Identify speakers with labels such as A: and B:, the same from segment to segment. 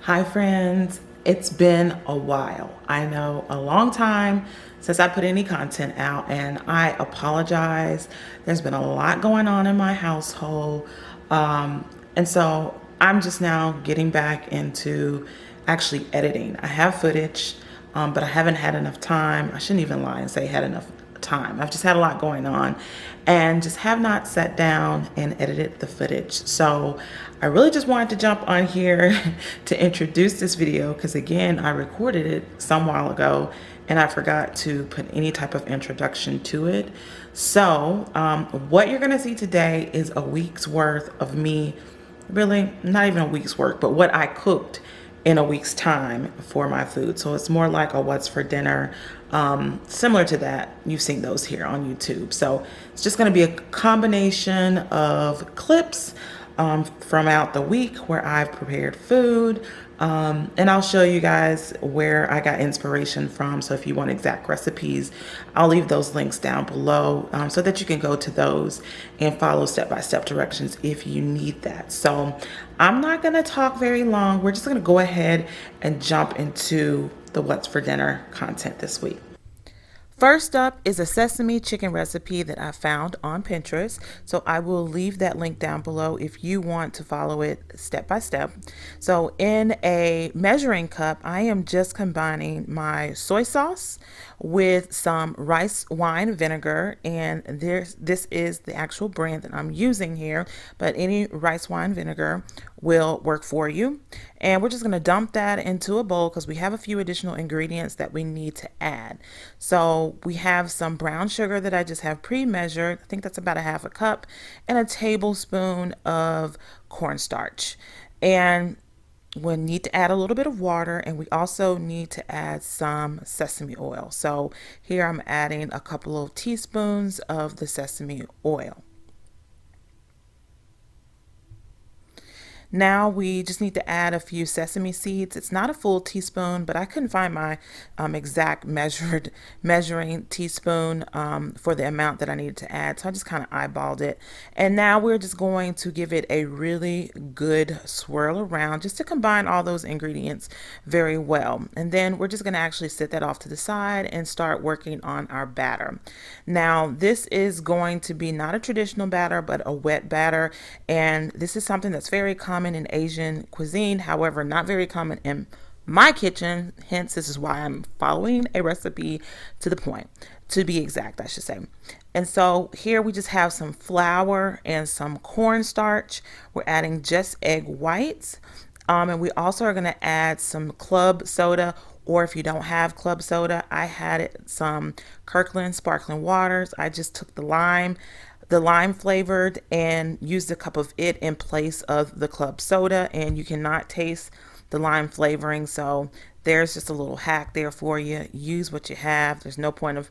A: Hi friends, it's been a while. I know a long time since I put any content out and I apologize. There's been a lot going on in my household. And so I'm just now getting back into actually editing. I have footage, but I haven't had enough time. I shouldn't even lie and say had enough time. I've just had a lot going on and just have not sat down and edited the footage. So I really just wanted to jump on here to introduce this video because again, I recorded it some while ago and I forgot to put any type of introduction to it. So what you're gonna see today is a week's worth of me, really not even a week's work, but what I cooked in a week's time for my food. So it's more like a what's for dinner, similar to that. You've seen those here on YouTube. So it's just going to be a combination of clips from out the week where I've prepared food. And I'll show you guys where I got inspiration from. So if you want exact recipes, I'll leave those links down below so that you can go to those and follow step-by-step directions if you need that. So I'm not going to talk very long. We're just going to go ahead and jump into the what's for dinner content this week. First up is a sesame chicken recipe that I found on Pinterest. So I will leave that link down below if you want to follow it step by step. So in a measuring cup, I am just combining my soy sauce with some rice wine vinegar. And this is the actual brand that I'm using here, but any rice wine vinegar will work for you. And we're just going to dump that into a bowl because we have a few additional ingredients that we need to add. So we have some brown sugar that I just have pre-measured. I think that's about a half a cup, and a tablespoon of cornstarch. And we need to add a little bit of water, and we also need to add some sesame oil. So here I'm adding a couple of teaspoons of the sesame oil. Now we just need to add a few sesame seeds. It's not a full teaspoon, but I couldn't find my exact measuring teaspoon for the amount that I needed to add. So I just kind of eyeballed it. And now we're just going to give it a really good swirl around just to combine all those ingredients very well. And then we're just going to actually set that off to the side and start working on our batter. Now this is going to be not a traditional batter, but a wet batter. And this is something that's very common in Asian cuisine, however, not very common in my kitchen. Hence, this is why I'm following a recipe to the point, to be exact, I should say. And so here we just have some flour and some cornstarch. We're adding just egg whites. And we also are going to add some club soda, or if you don't have club soda, I had some Kirkland sparkling waters. I just took the lime flavored and used a cup of it in place of the club soda, and you cannot taste the lime flavoring. So there's just a little hack there for you. Use what you have. There's no point of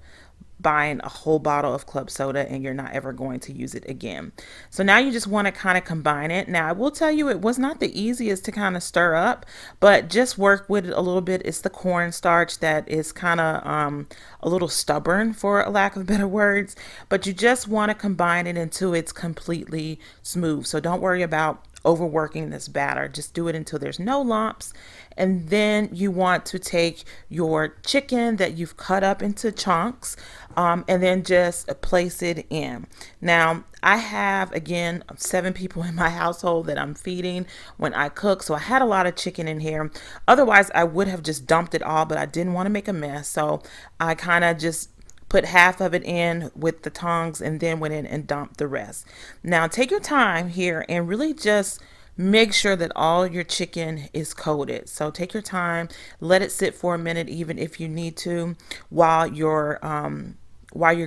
A: buying a whole bottle of club soda and you're not ever going to use it again. So now you just want to kind of combine it. Now I will tell you it was not the easiest to kind of stir up, but just work with it a little bit. It's the cornstarch that is kind of a little stubborn, for a lack of better words, but you just want to combine it until it's completely smooth. So don't worry about overworking this batter. Just do it until there's no lumps. And then you want to take your chicken that you've cut up into chunks and then just place it in. Now I have, again, 7 people in my household that I'm feeding when I cook, so I had a lot of chicken in here. Otherwise I would have just dumped it all, but I didn't want to make a mess, so I kind of just put half of it in with the tongs and then went in and dumped the rest. Now take your time here and really just make sure that all your chicken is coated. So take your time, let it sit for a minute, even if you need to, while your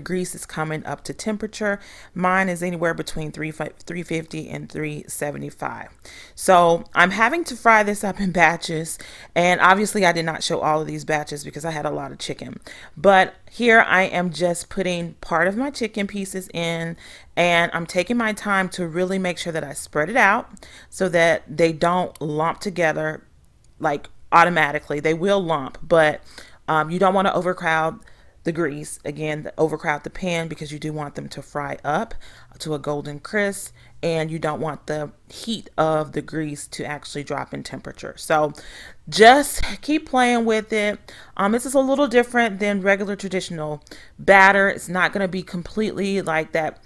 A: grease is coming up to temperature. Mine is anywhere between 350 and 375. So I'm having to fry this up in batches. And obviously I did not show all of these batches because I had a lot of chicken. But here I am just putting part of my chicken pieces in, and I'm taking my time to really make sure that I spread it out so that they don't lump together like automatically. They will lump, but you don't want to overcrowd the grease, again, overcrowd the pan, because you do want them to fry up to a golden crisp and you don't want the heat of the grease to actually drop in temperature. So just keep playing with it. This is a little different than regular traditional batter. It's not going to be completely like that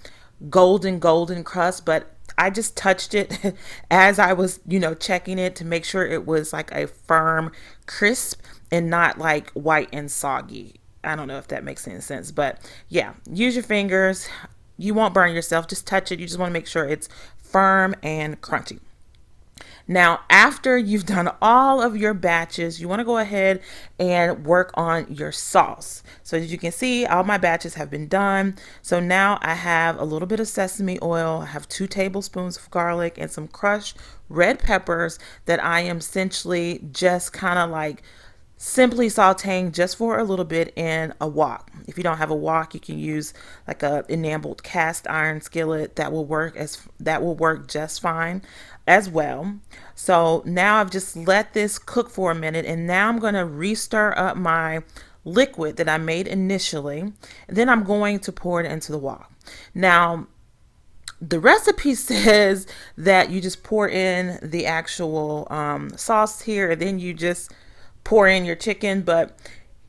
A: golden crust, but I just touched it as I was, checking it to make sure it was like a firm crisp and not like white and soggy. I don't know if that makes any sense, but yeah, use your fingers. You won't burn yourself. Just touch it. You just want to make sure it's firm and crunchy. Now, after you've done all of your batches, you want to go ahead and work on your sauce. So as you can see, all my batches have been done. So now I have a little bit of sesame oil. I have 2 tablespoons of garlic and some crushed red peppers that I am essentially just kind of like simply sauteing just for a little bit in a wok. If you don't have a wok, you can use like a enameled cast iron skillet that will work just fine as well. So now I've just let this cook for a minute, and now I'm going to re-stir up my liquid that I made initially, and then I'm going to pour it into the wok. Now the recipe says that you just pour in the actual sauce here, and then you just pour in your chicken, but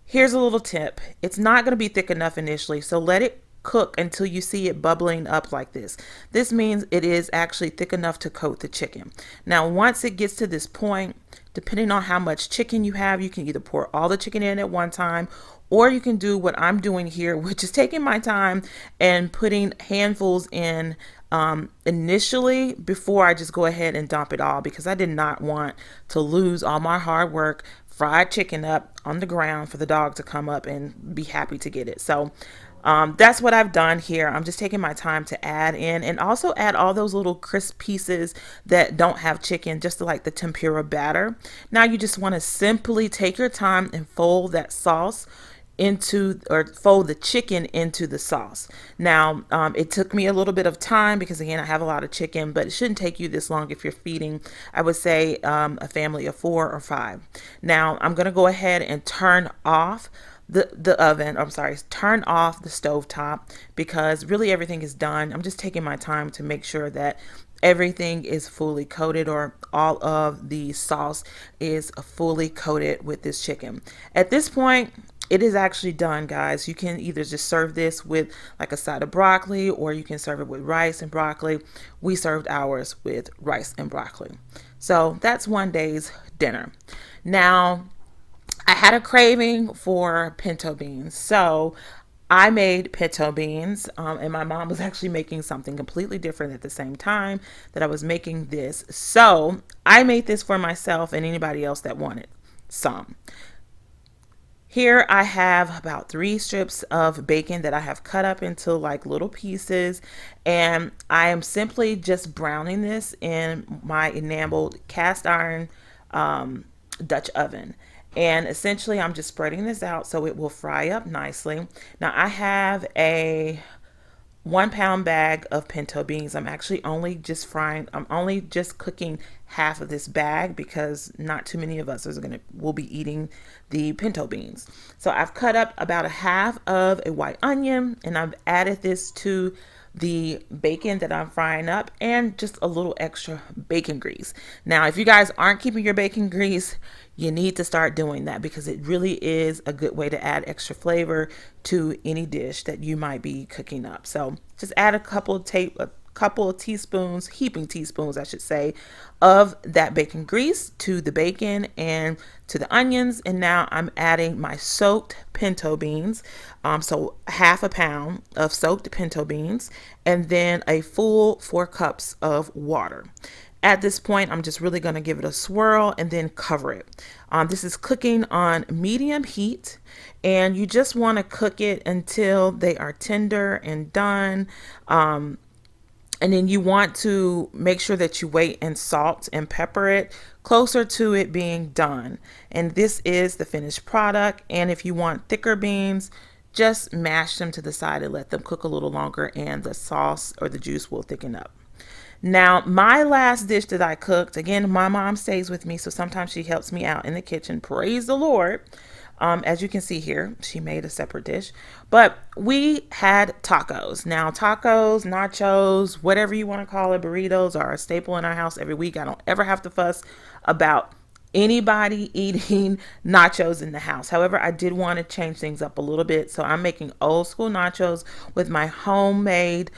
A: here's a little tip. It's not going to be thick enough initially, so let it cook until you see it bubbling up like this. This means it is actually thick enough to coat the chicken. Now, once it gets to this point, depending on how much chicken you have, you can either pour all the chicken in at one time, or you can do what I'm doing here, which is taking my time and putting handfuls in initially before I just go ahead and dump it all, because I did not want to lose all my hard work fried chicken up on the ground for the dog to come up and be happy to get it. So that's what I've done here. I'm just taking my time to add in, and also add all those little crisp pieces that don't have chicken, just to like the tempura batter. Now you just want to simply take your time and fold that sauce into, or fold the chicken into the sauce. Now it took me a little bit of time because again I have a lot of chicken, but it shouldn't take you this long if you're feeding, I would say, a family of 4 or 5. Now I'm gonna go ahead and turn off the oven. I'm sorry, turn off the stove top, because really everything is done. I'm just taking my time to make sure that everything is fully coated, or all of the sauce is fully coated with this chicken. At this point, it is actually done, guys. You can either just serve this with like a side of broccoli, or you can serve it with rice and broccoli. We served ours with rice and broccoli. So that's one day's dinner. Now, I had a craving for pinto beans, so I made pinto beans, and my mom was actually making something completely different at the same time that I was making this. So I made this for myself and anybody else that wanted some. Here I have about 3 strips of bacon that I have cut up into like little pieces, and I am simply just browning this in my enameled cast iron Dutch oven. And essentially I'm just spreading this out so it will fry up nicely. Now I have a 1-pound bag of pinto beans. I'm only just cooking half of this bag because not too many of us will be eating the pinto beans. So I've cut up about a half of a white onion, and I've added this to the bacon that I'm frying up, and just a little extra bacon grease. Now, if you guys aren't keeping your bacon grease, you need to start doing that, because it really is a good way to add extra flavor to any dish that you might be cooking up. So just add a couple of teaspoons, heaping teaspoons, I should say, of that bacon grease to the bacon and to the onions. And now I'm adding my soaked pinto beans. So half a pound of soaked pinto beans, and then a full 4 cups of water. At this point, I'm just really going to give it a swirl and then cover it. This is cooking on medium heat, and you just want to cook it until they are tender and done. And then you want to make sure that you wait and salt and pepper it closer to it being done. And this is the finished product. And if you want thicker beans, just mash them to the side and let them cook a little longer, and the sauce or the juice will thicken up. Now, my last dish that I cooked, again, my mom stays with me, so sometimes she helps me out in the kitchen. Praise the Lord. As you can see here, she made a separate dish, but we had tacos. Now, tacos, nachos, whatever you want to call it, burritos are a staple in our house every week. I don't ever have to fuss about anybody eating nachos in the house. However, I did want to change things up a little bit. So I'm making old school nachos with my homemade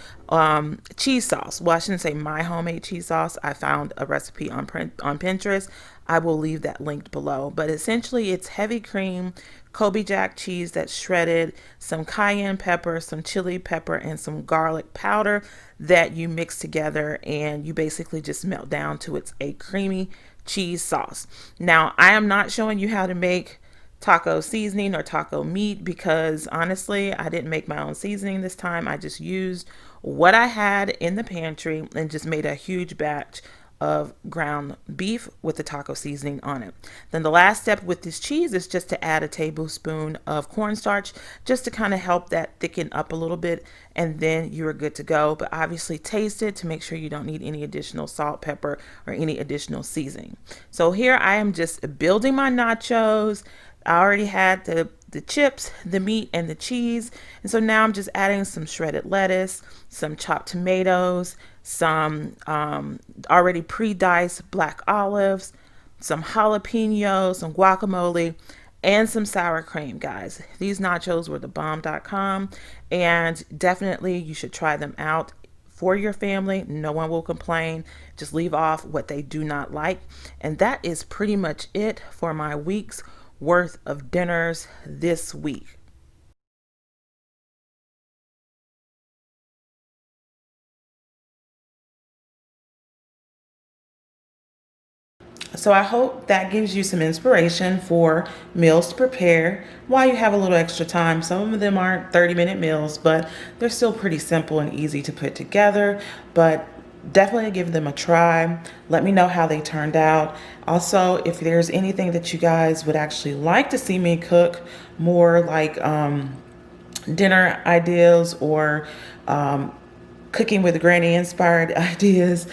A: cheese sauce. Well, I shouldn't say my homemade cheese sauce. I found a recipe on Pinterest. I will leave that linked below. But essentially, it's heavy cream, Kobe Jack cheese that's shredded, some cayenne pepper, some chili pepper, and some garlic powder that you mix together, and you basically just melt down to it's a creamy cheese sauce. Now, I am not showing you how to make taco seasoning or taco meat because honestly, I didn't make my own seasoning this time. I just used what I had in the pantry and just made a huge batch of ground beef with the taco seasoning on it. Then the last step with this cheese is just to add a tablespoon of cornstarch just to kind of help that thicken up a little bit, and then you're good to go. But obviously taste it to make sure you don't need any additional salt, pepper, or any additional seasoning. So here I am just building my nachos. I already had the chips, the meat, and the cheese. And so now I'm just adding some shredded lettuce, some chopped tomatoes, some already pre-diced black olives, some jalapenos, some guacamole, and some sour cream, guys. These nachos were the bomb.com, and definitely you should try them out for your family. No one will complain. Just leave off what they do not like. And that is pretty much it for my week's worth of dinners this week. So I hope that gives you some inspiration for meals to prepare while you have a little extra time. Some of them aren't 30-minute meals, but they're still pretty simple and easy to put together. But definitely give them a try. Let me know how they turned out. Also, if there's anything that you guys would actually like to see me cook, more like dinner ideas or cooking with granny inspired ideas,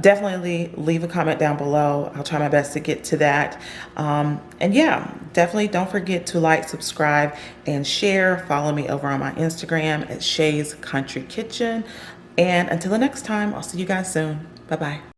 A: definitely leave a comment down below. I'll try my best to get to that. And yeah, definitely don't forget to like, subscribe, and share. Follow me over on my Instagram at Shay's Country Kitchen. And until the next time, I'll see you guys soon. Bye bye.